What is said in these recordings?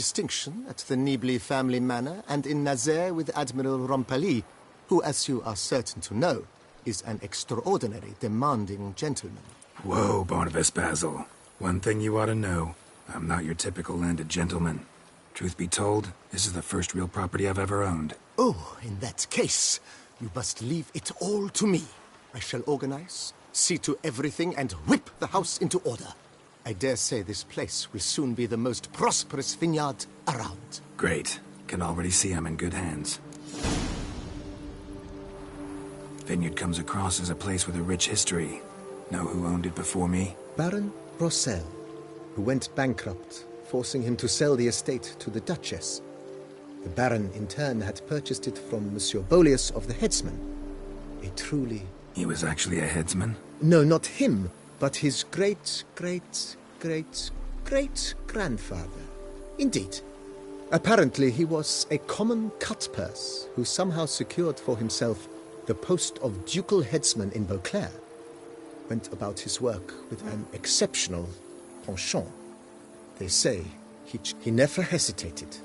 distinction at the Nibley family manor and in Nazaire with Admiral Rompali, who, as you are certain to know, is an extraordinary demanding gentleman. Whoa, Barnabas Basil. One thing you ought to know. I'm not your typical landed gentleman. Truth be told, this is the first real property I've ever owned. Oh, in that case, you must leave it all to me. I shall organize, see to everything, and whip the house into order. I dare say this place will soon be the most prosperous vineyard around. Great. Can already see I'm in good hands. Vineyard comes across as a place with a rich history. Know who owned it before me? Baron Rossel, who went bankrupt, forcing him to sell the estate to the Duchess. The Baron, in turn, had purchased it from Monsieur Bolius of the Headsman. A truly... He was actually a headsman? No, not him, but his great-great-great-great-grandfather. Indeed. Apparently he was a common cutpurse who somehow secured for himself the post of ducal headsman in Beauclair. Went about his work with an exceptional penchant. They say he never hesitated.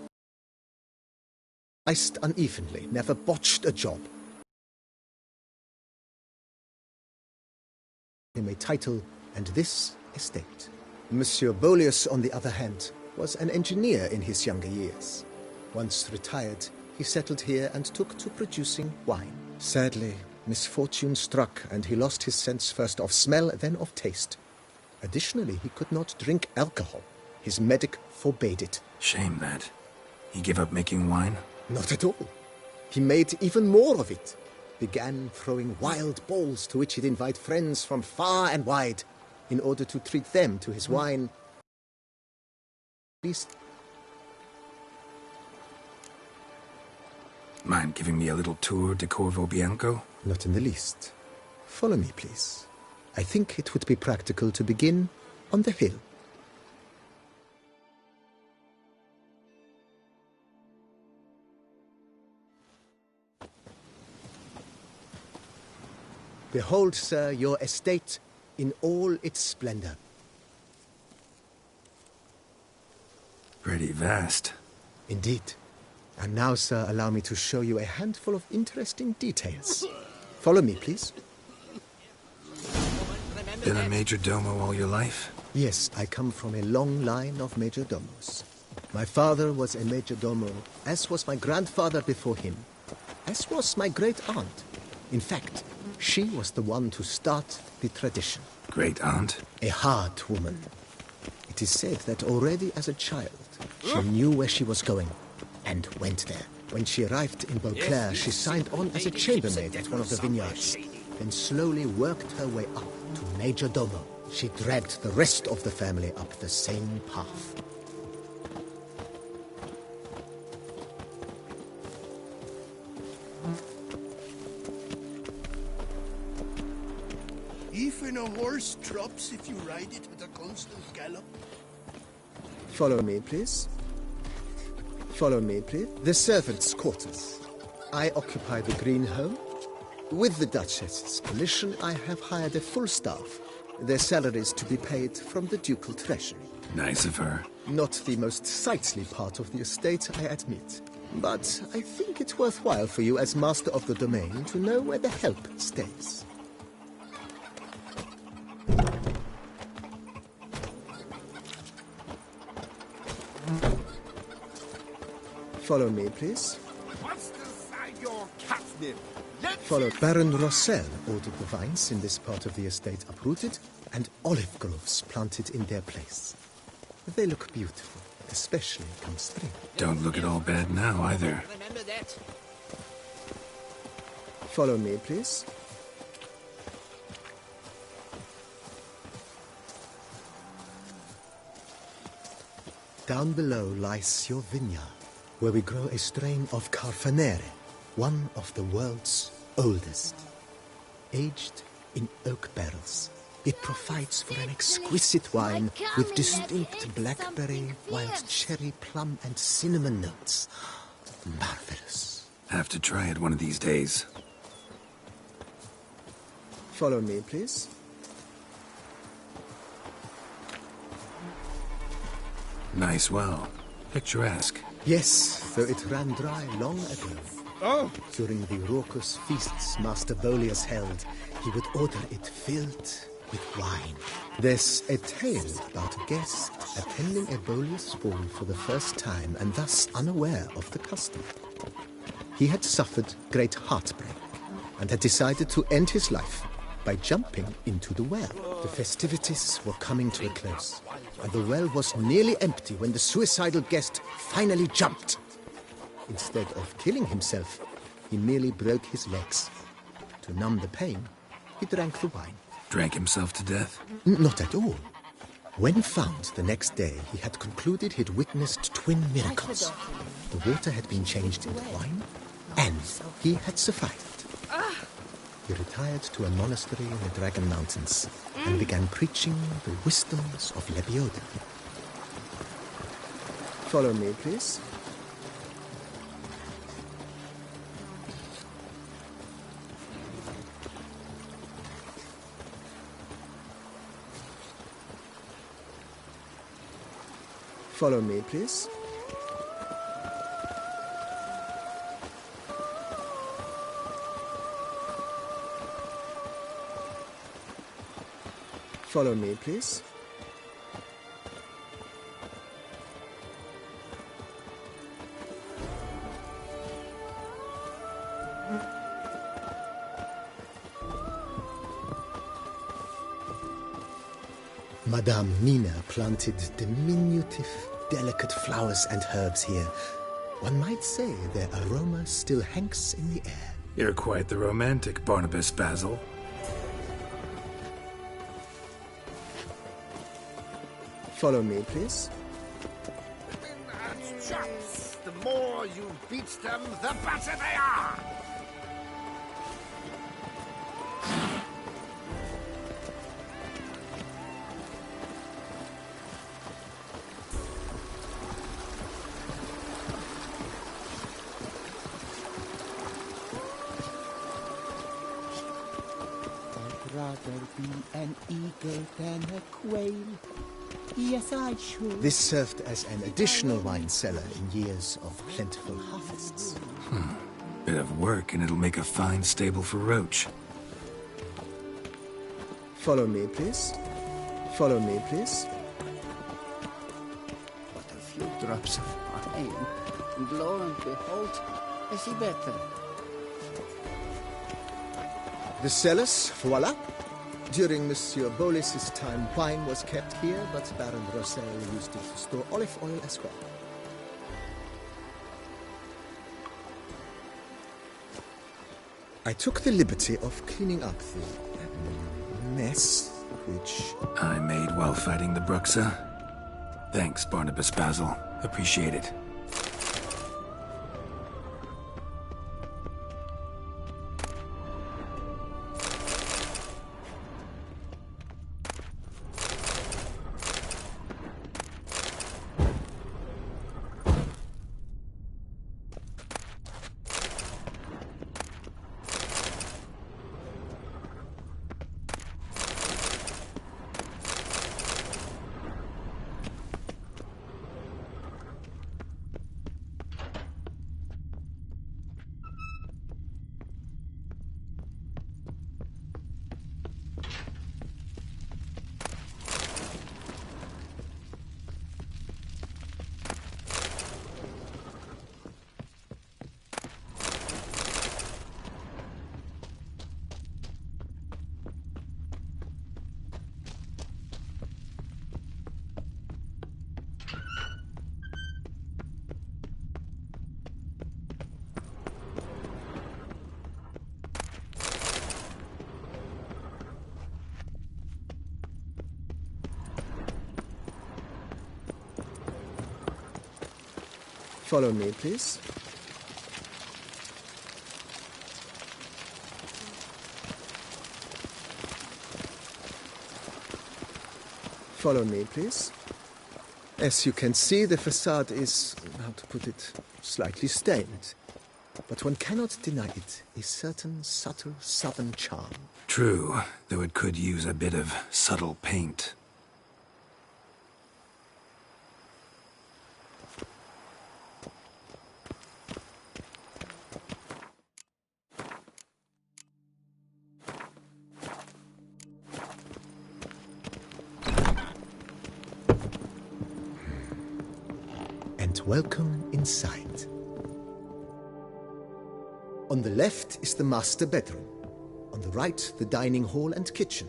Iced unevenly, never botched a job. Him a title and this estate. Monsieur Bolius, on the other hand, was an engineer in his younger years. Once retired, he settled here and took to producing wine. Sadly, misfortune struck and he lost his sense first of smell, then of taste. Additionally, he could not drink alcohol. His medic forbade it. Shame that. He gave up making wine? Not at all. He made even more of it. Began throwing wild balls to which he'd invite friends from far and wide in order to treat them to his wine. Mind giving me a little tour de Corvo Bianco? Not in the least. Follow me, please. I think it would be practical to begin on the hill. Behold, sir, your estate in all its splendor. Pretty vast. Indeed. And now, sir, allow me to show you a handful of interesting details. Follow me, please. Been a major domo all your life? Yes, I come from a long line of major domos. My father was a major domo, as was my grandfather before him, as was my great-aunt. In fact, she was the one to start the tradition. Great-aunt? A hard woman. It is said that already as a child, she knew where she was going and went there. When she arrived in Beauclair, she signed on as a chambermaid at one of the vineyards, then slowly worked her way up to major domo. She dragged the rest of the family up the same path. Even a horse drops if you ride it at a constant gallop. Follow me, please. Follow me, please. The servants' quarters. I occupy the green home. With the Duchess's permission, I have hired a full staff. Their salaries to be paid from the ducal treasury. Nice of her. Not the most sightly part of the estate, I admit. But I think it's worthwhile for you as master of the domain to know where the help stays. Follow me, please. What's beside your catnip? Follow. Baron Rossel ordered the vines in this part of the estate uprooted and olive groves planted in their place. They look beautiful, especially come spring. Don't look at all bad now, either. Remember that. Follow me, please. Down below lies your vineyard, where we grow a strain of Carfanere, one of the world's oldest. Aged in oak barrels, it provides for an exquisite wine with distinct blackberry, wild cherry, plum, and cinnamon notes. Marvelous. Have to try it one of these days. Follow me, please. Nice well. Picturesque. Yes, though it ran dry long ago. Oh! During the raucous feasts Master Bolius held, he would order it filled with wine. There's a tale about a guest attending a Bolius ball for the first time and thus unaware of the custom. He had suffered great heartbreak and had decided to end his life by jumping into the well. The festivities were coming to a close, and the well was nearly empty when the suicidal guest finally jumped. Instead of killing himself, he merely broke his legs. To numb the pain, he drank the wine. Drank himself to death? Not at all. When found the next day, he had concluded he'd witnessed twin miracles. The water had been changed into wine, and he had survived. He retired to a monastery in the Dragon Mountains and began preaching the wisdoms of Lebioda. Follow me, please. Follow me, please. Follow me, please. Madame Nina planted diminutive, delicate flowers and herbs here. One might say their aroma still hangs in the air. You're quite the romantic, Barnabas Basil. Follow me, please. At chops! The more you beat them, the better they are! I'd rather be an eagle than a quail. Yes, I should. This served as an additional wine cellar in years of plentiful harvests. Bit of work and it'll make a fine stable for Roach. Follow me, please. Follow me, please. But a few drops of wine, and lo and behold, I see better. The cellars, voila. During Monsieur Bolis's time, wine was kept here, but Baron Rossel used it to store olive oil as well. I took the liberty of cleaning up the mess, which... I made while fighting the Bruxa. Thanks, Barnabas Basil. Appreciate it. Follow me, please. Follow me, please. As you can see, the facade is, how to put it, slightly stained. But one cannot deny it, a certain subtle southern charm. True, though it could use a bit of subtle paint. and welcome inside. On the left is the master bedroom. On the right, the dining hall and kitchen.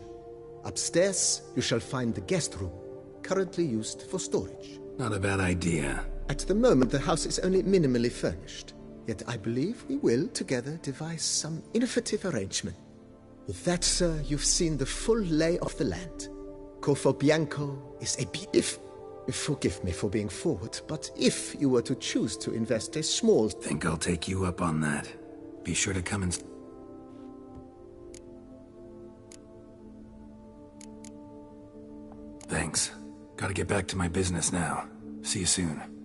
Upstairs, you shall find the guest room, currently used for storage. Not a bad idea. At the moment, the house is only minimally furnished. Yet I believe we will, together, devise some innovative arrangement. With that, sir, you've seen the full lay of the land. Corfo Bianco is if forgive me for being forward, but if you were to choose to invest a small... Think I'll take you up on that. Be sure to come and... Thanks. Gotta get back to my business now. See you soon.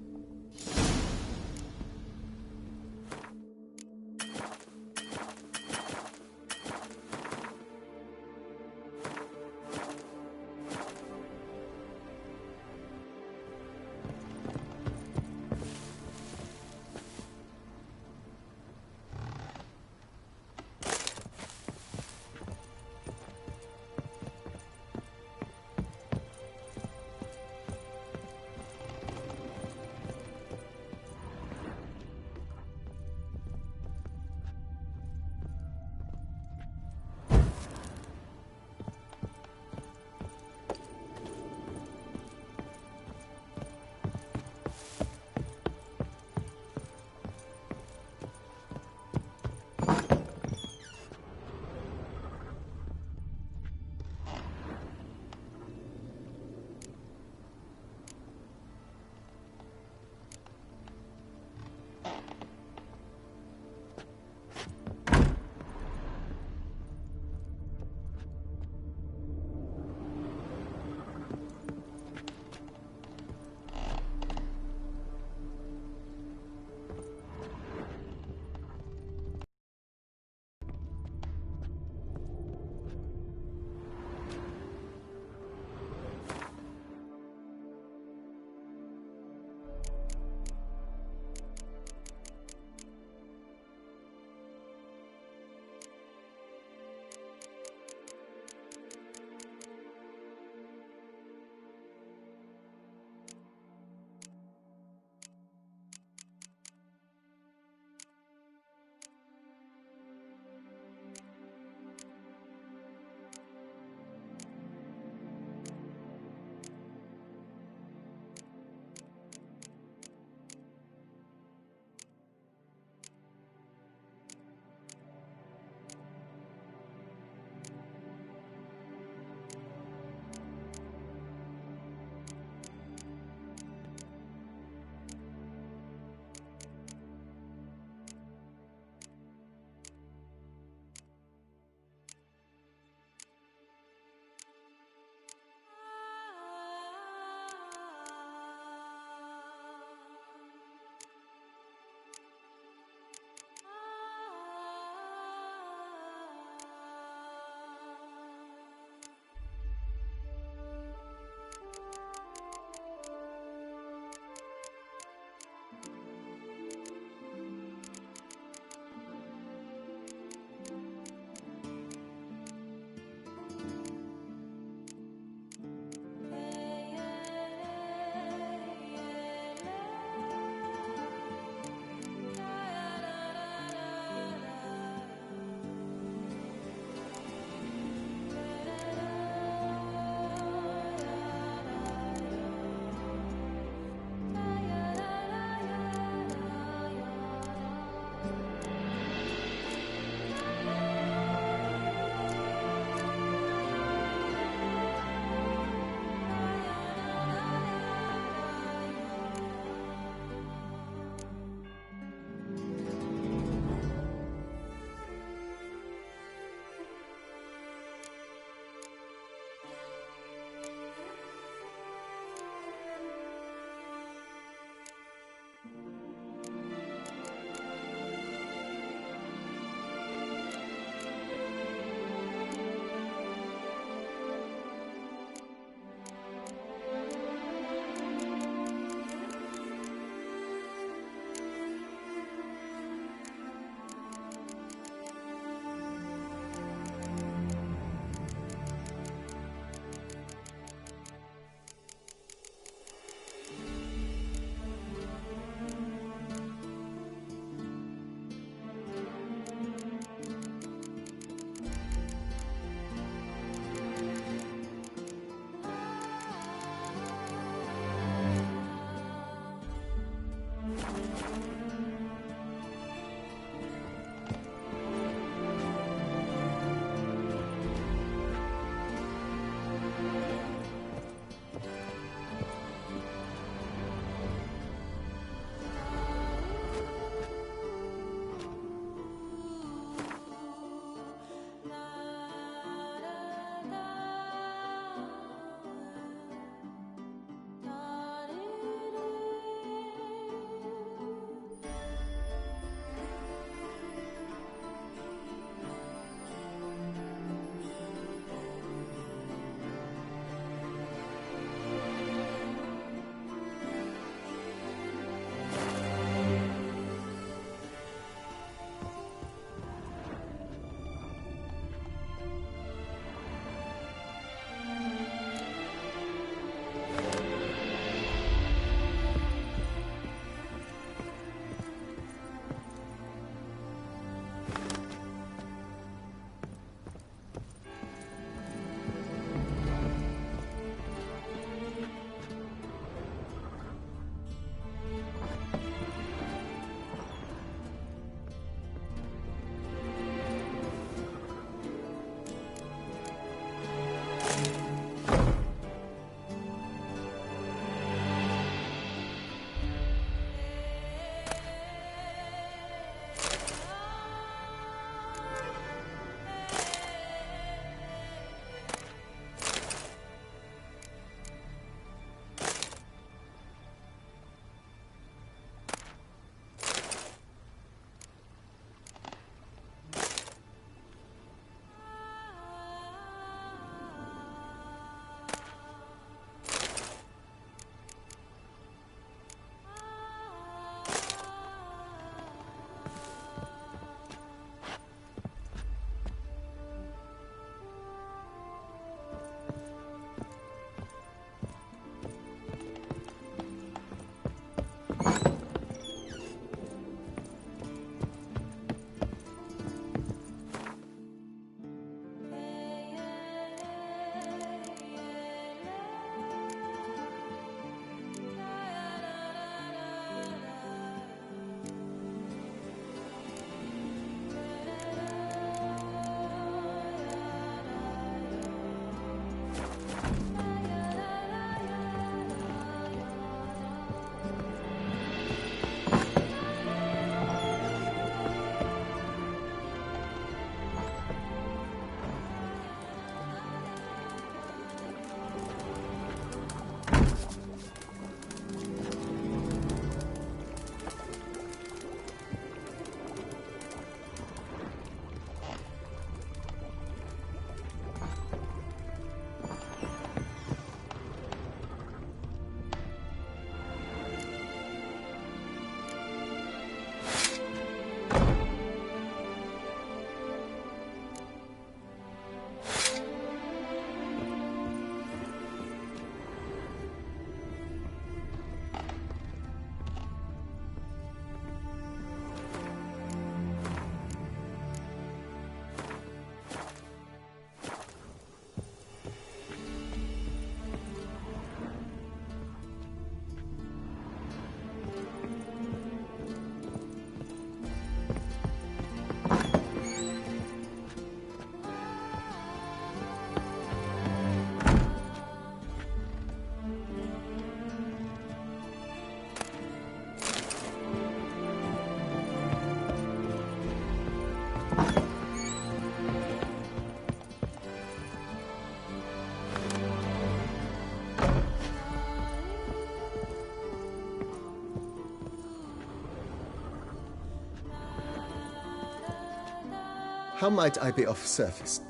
How might I be of service?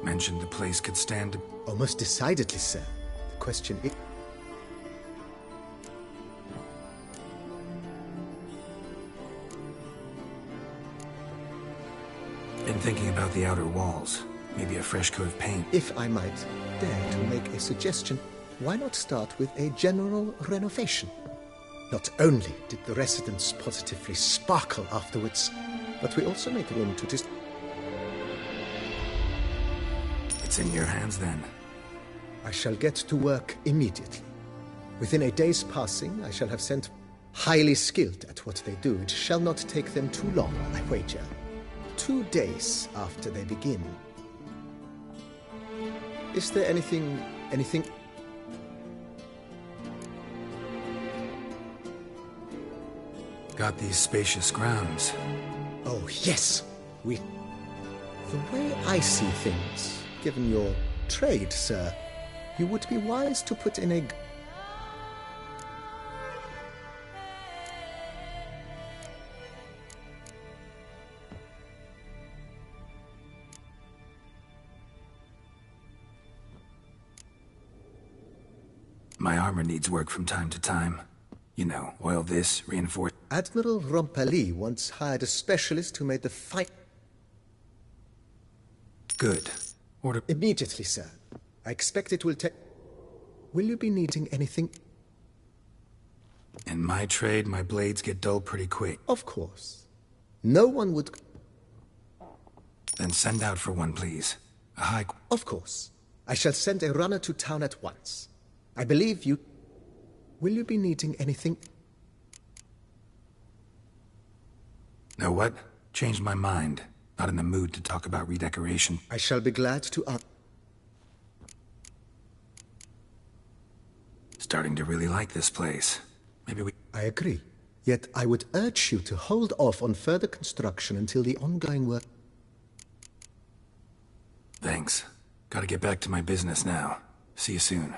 Mentioned the place could stand... Oh, most decidedly, sir. The question is... Been thinking about the outer walls. Maybe a fresh coat of paint. If I might dare to make a suggestion, why not start with a general renovation? Not only did the residents positively sparkle afterwards, but we also made room to just... It's in your hands then. I shall get to work immediately. Within a day's passing, I shall have sent highly skilled at what they do. It shall not take them too long, I wager. 2 days after they begin. Is there anything... Got these spacious grounds. Oh, yes! The way I see things, given your trade, sir, you would be wise to put in a... My armor needs work from time to time. You know, oil this, reinforce... Admiral Rompali once hired a specialist who made the fight... Good. Order... Immediately, sir. I expect it will take... Will you be needing anything? In my trade, my blades get dull pretty quick. Of course. No one would... Then send out for one, please. A high... Of course. I shall send a runner to town at once. I believe you... Will you be needing anything? Know what? Changed my mind. Not in the mood to talk about redecoration. I shall be glad to... Starting to really like this place. Maybe we... I agree. Yet I would urge you to hold off on further construction until the ongoing work... Thanks. Gotta get back to my business now. See you soon.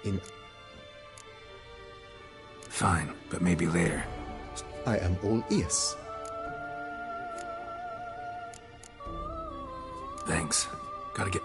in... Fine, but maybe later. I am all ears. Thanks. Gotta get...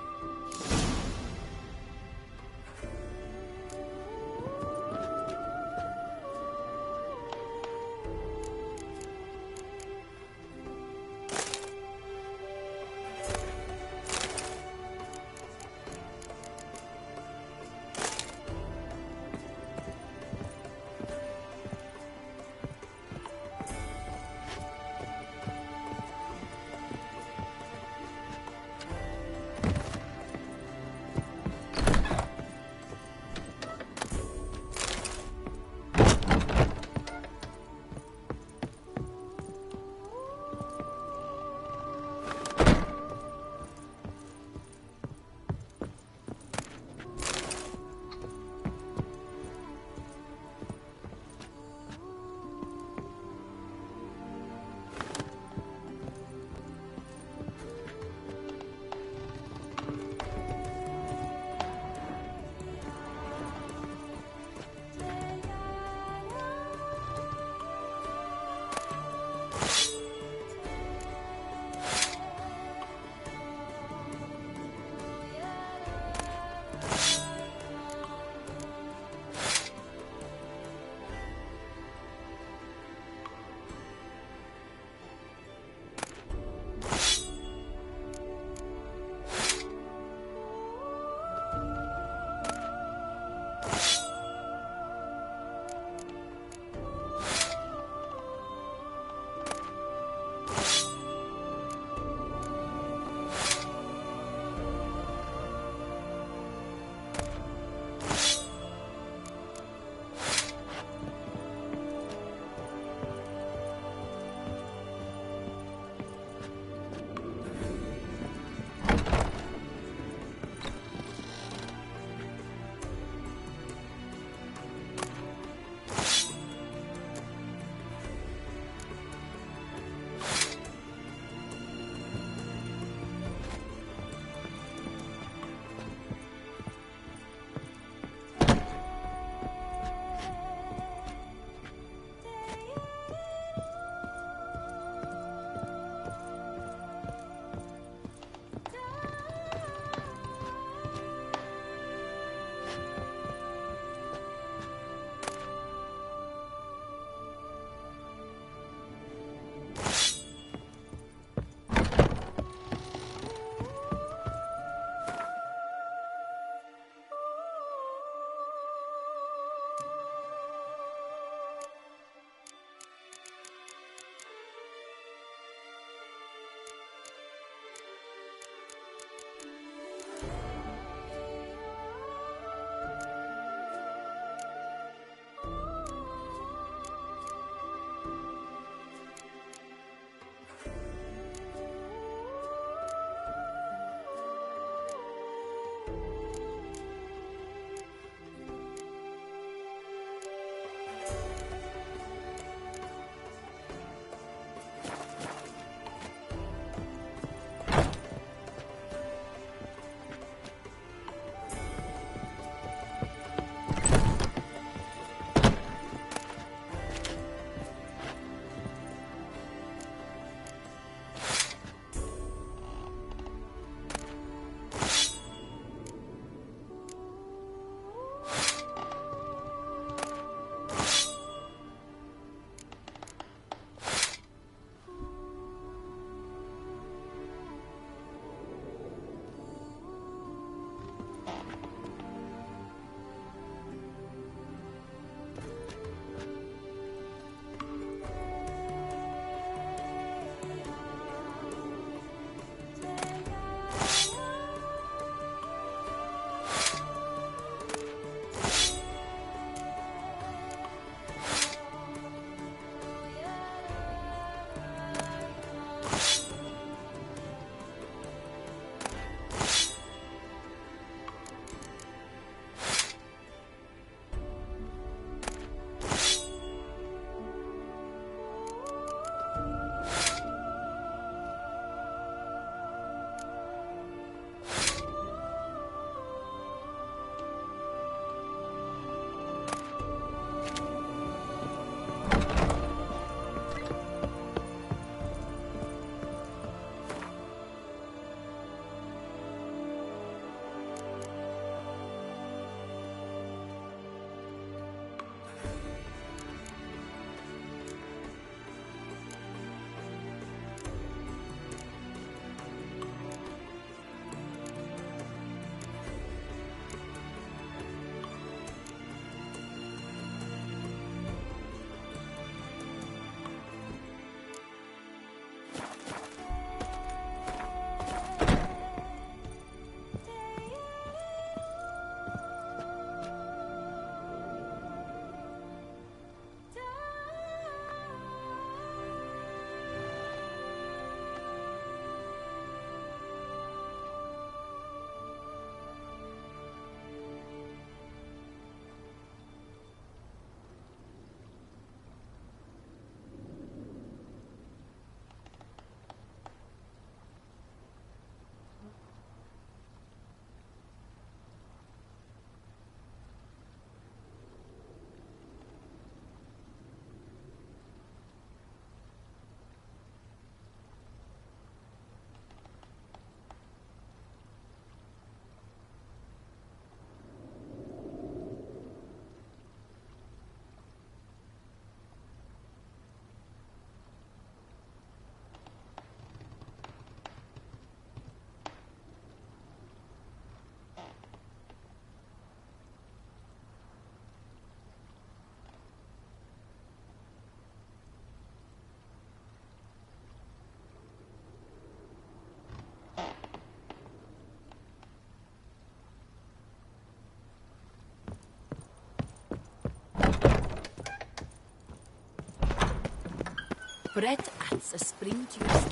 Bread adds a spring to your step.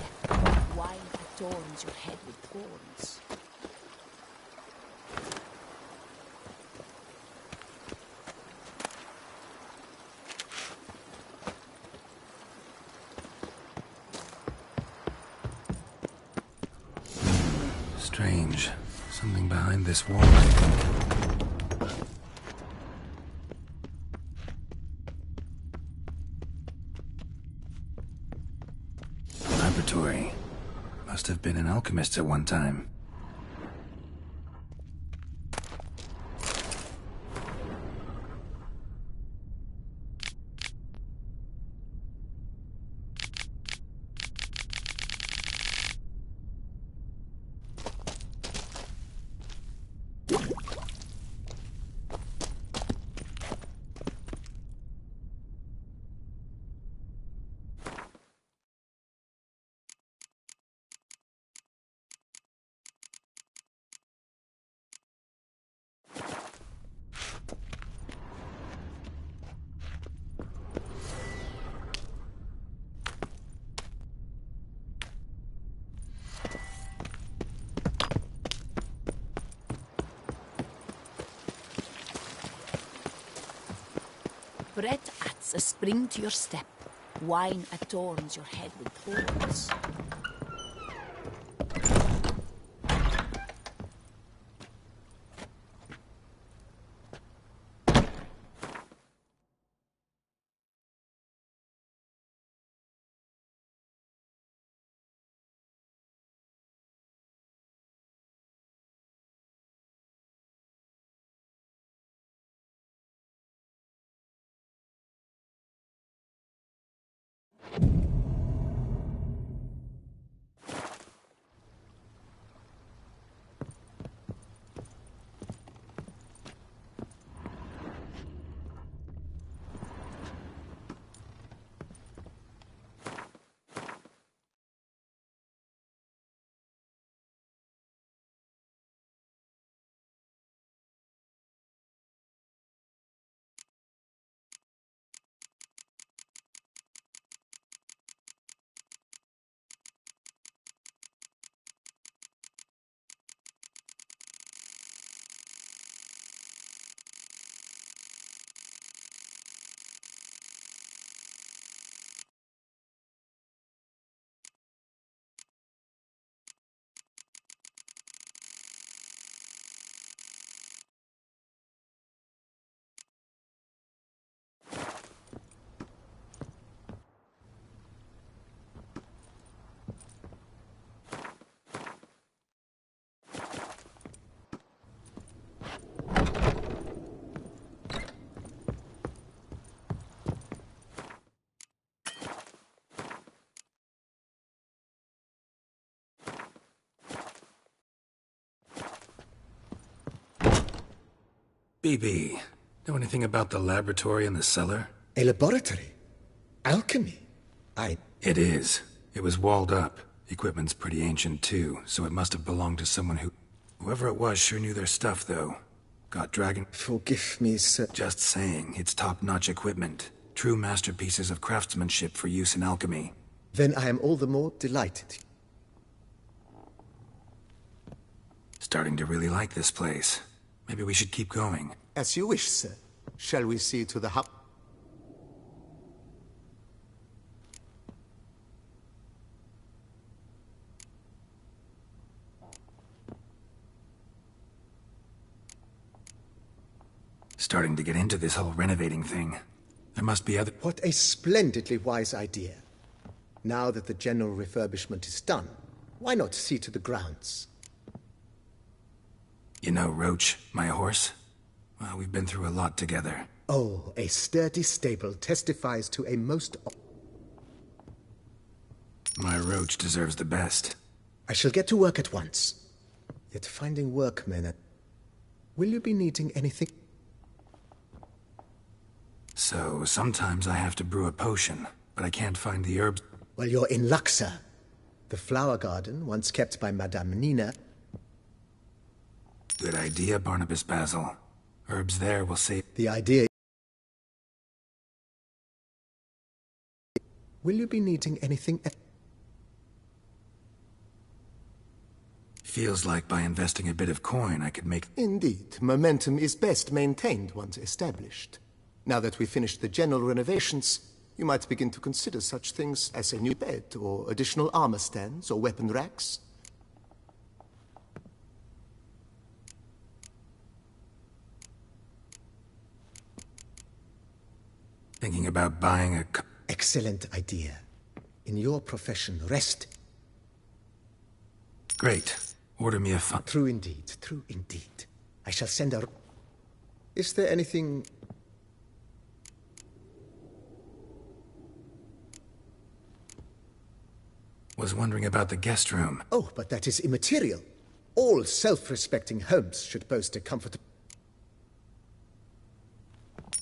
Wine adorns your head with thorns. Strange. Something behind this wall, I think. Laboratory. Must have been an alchemist at one time. Bread adds a spring to your step. Wine adorns your head with thorns. BB, know anything about the laboratory in the cellar? A laboratory? Alchemy? It is. It was walled up. Equipment's pretty ancient too, so it must have belonged to someone who... Whoever it was sure knew their stuff, though. Got dragon... Forgive me, sir. Just saying, it's top-notch equipment. True masterpieces of craftsmanship for use in alchemy. Then I am all the more delighted. Starting to really like this place. Maybe we should keep going. As you wish, sir. Shall we see to the hub? Starting to get into this whole renovating thing. There must be other... What a splendidly wise idea. Now that the general refurbishment is done, why not see to the grounds? You know Roach, my horse? Well, we've been through a lot together. Oh, a sturdy stable testifies to a most... My Roach deserves the best. I shall get to work at once. Yet finding workmen at... Will you be needing anything? So, sometimes I have to brew a potion, but I can't find the herbs... Well, you're in luck, sir. The flower garden, once kept by Madame Nina... Good idea, Barnabas Basil. Herbs there will save... The idea... Will you be needing anything? Feels like by investing a bit of coin I could make... Indeed, momentum is best maintained once established. Now that we've finished the general renovations, you might begin to consider such things as a new bed, or additional armor stands, or weapon racks. Thinking about buying a... Excellent idea. In your profession, rest. Great. Order me a fun... True indeed, true indeed. I shall send a... Is there anything... Was wondering about the guest room. Oh, but that is immaterial. All self-respecting homes should boast a comfortable...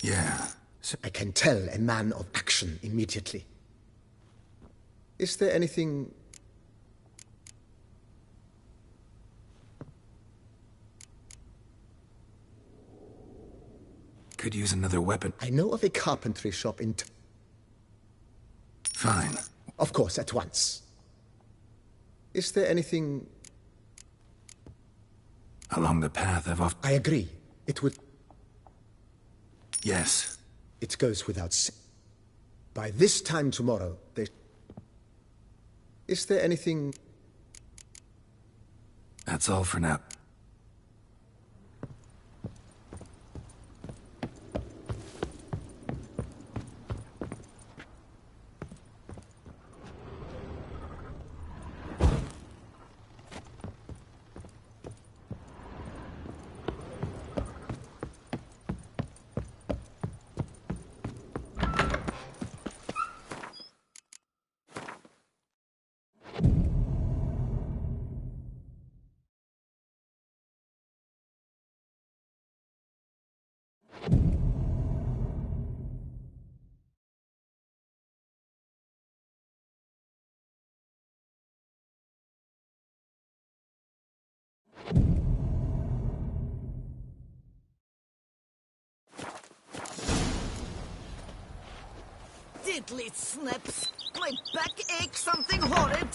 Yeah. I can tell a man of action immediately. Is there anything... Could use another weapon. I know of a carpentry shop in... Fine. Of course, at once. Is there anything... Along the path I've off... I agree. It would... Yes. It goes without saying. By this time tomorrow, they... Is there anything... That's all for now. Diddly snips! My back aches something horrid!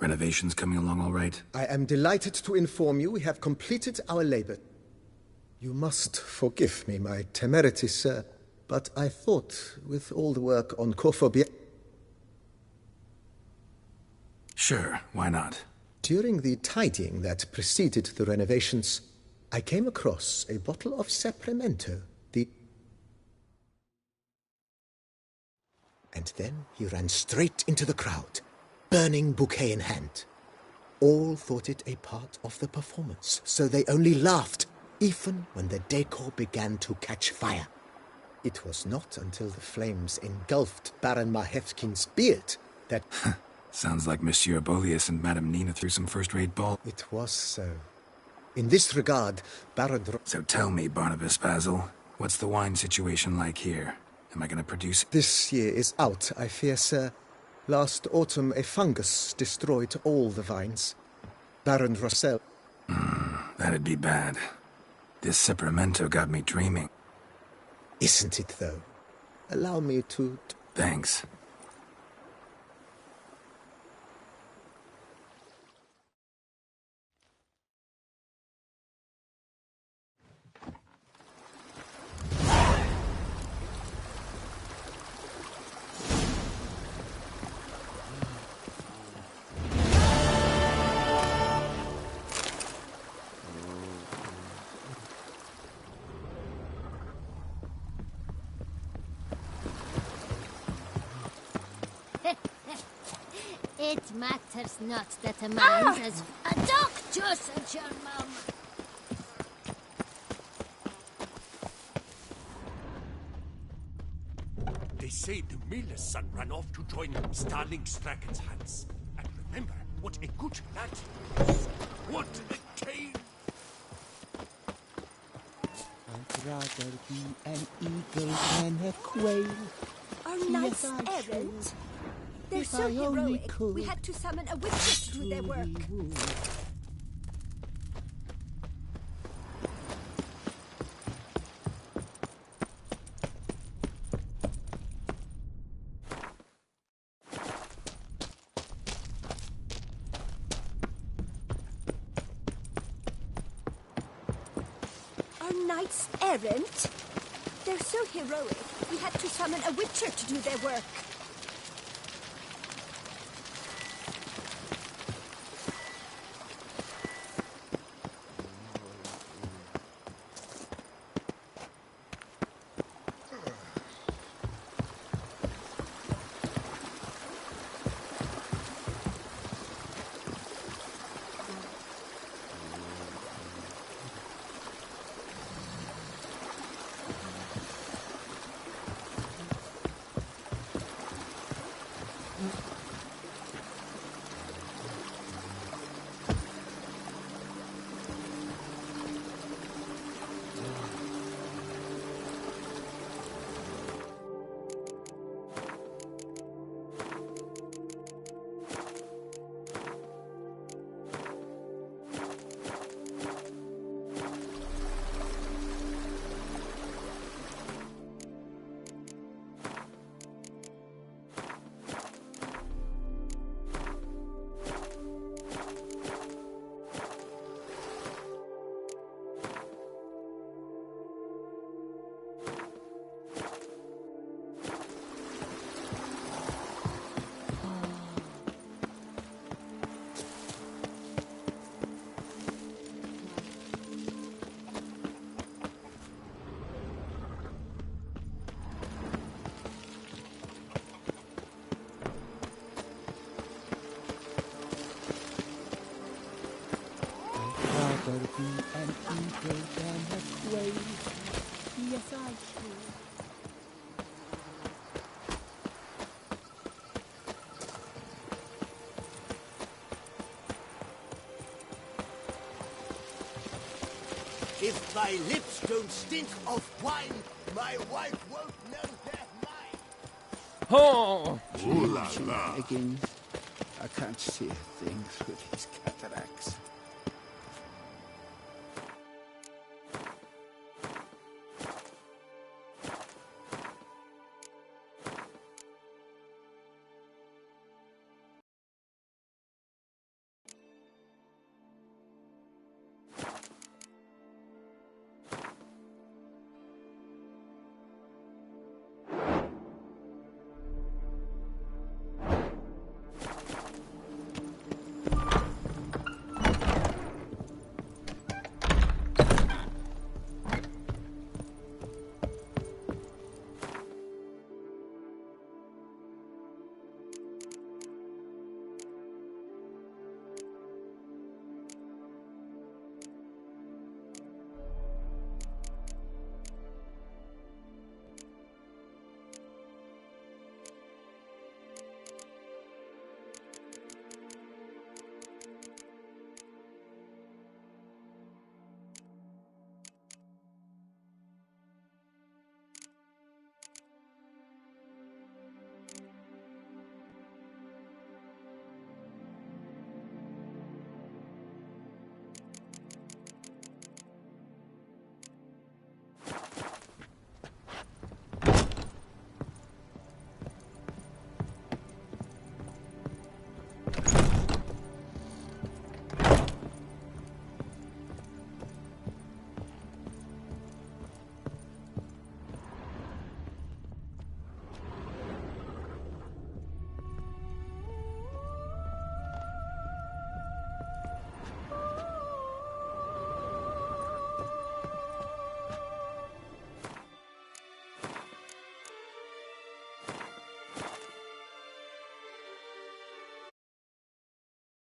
Renovations coming along all right? I am delighted to inform you we have completed our labor. You must forgive me my temerity, sir, but I thought with all the work on Corphobia... Sure, why not? During the tidying that preceded the renovations, I came across a bottle of Sapramento, And then he ran straight into the crowd, burning bouquet in hand. All thought it a part of the performance, so they only laughed, even when the decor began to catch fire. It was not until the flames engulfed Baron Mahevkin's beard that... Sounds like Monsieur Bolius and Madame Nina threw some first-rate ball. It was so. In this regard, Baron... So tell me, Barnabas Basil, what's the wine situation like here? Am I going to produce... This year is out, I fear, sir. Last autumn, a fungus destroyed all the vines. Baron Rossel... That'd be bad. This Sapramento got me dreaming. Isn't it, though? Allow me to... Thanks. It matters not that a man has a doctor, said your mum. They say the miller's son ran off to join Starling Strachan's hands. And remember what a good lad he was. What a tale! I'd rather be an eagle than a quail. Our Yes, knights I errant. should. They're If so I only heroic, could. we had to summon a witch to do their work. Our knights errant? They're so heroic, we had to summon a witcher to do their work. Rather be an eagle than a quail. Yes, I should. If my lips don't stink of wine, my wife won't know they're mine. Oh! Ooh la la. Again, I can't see a thing through these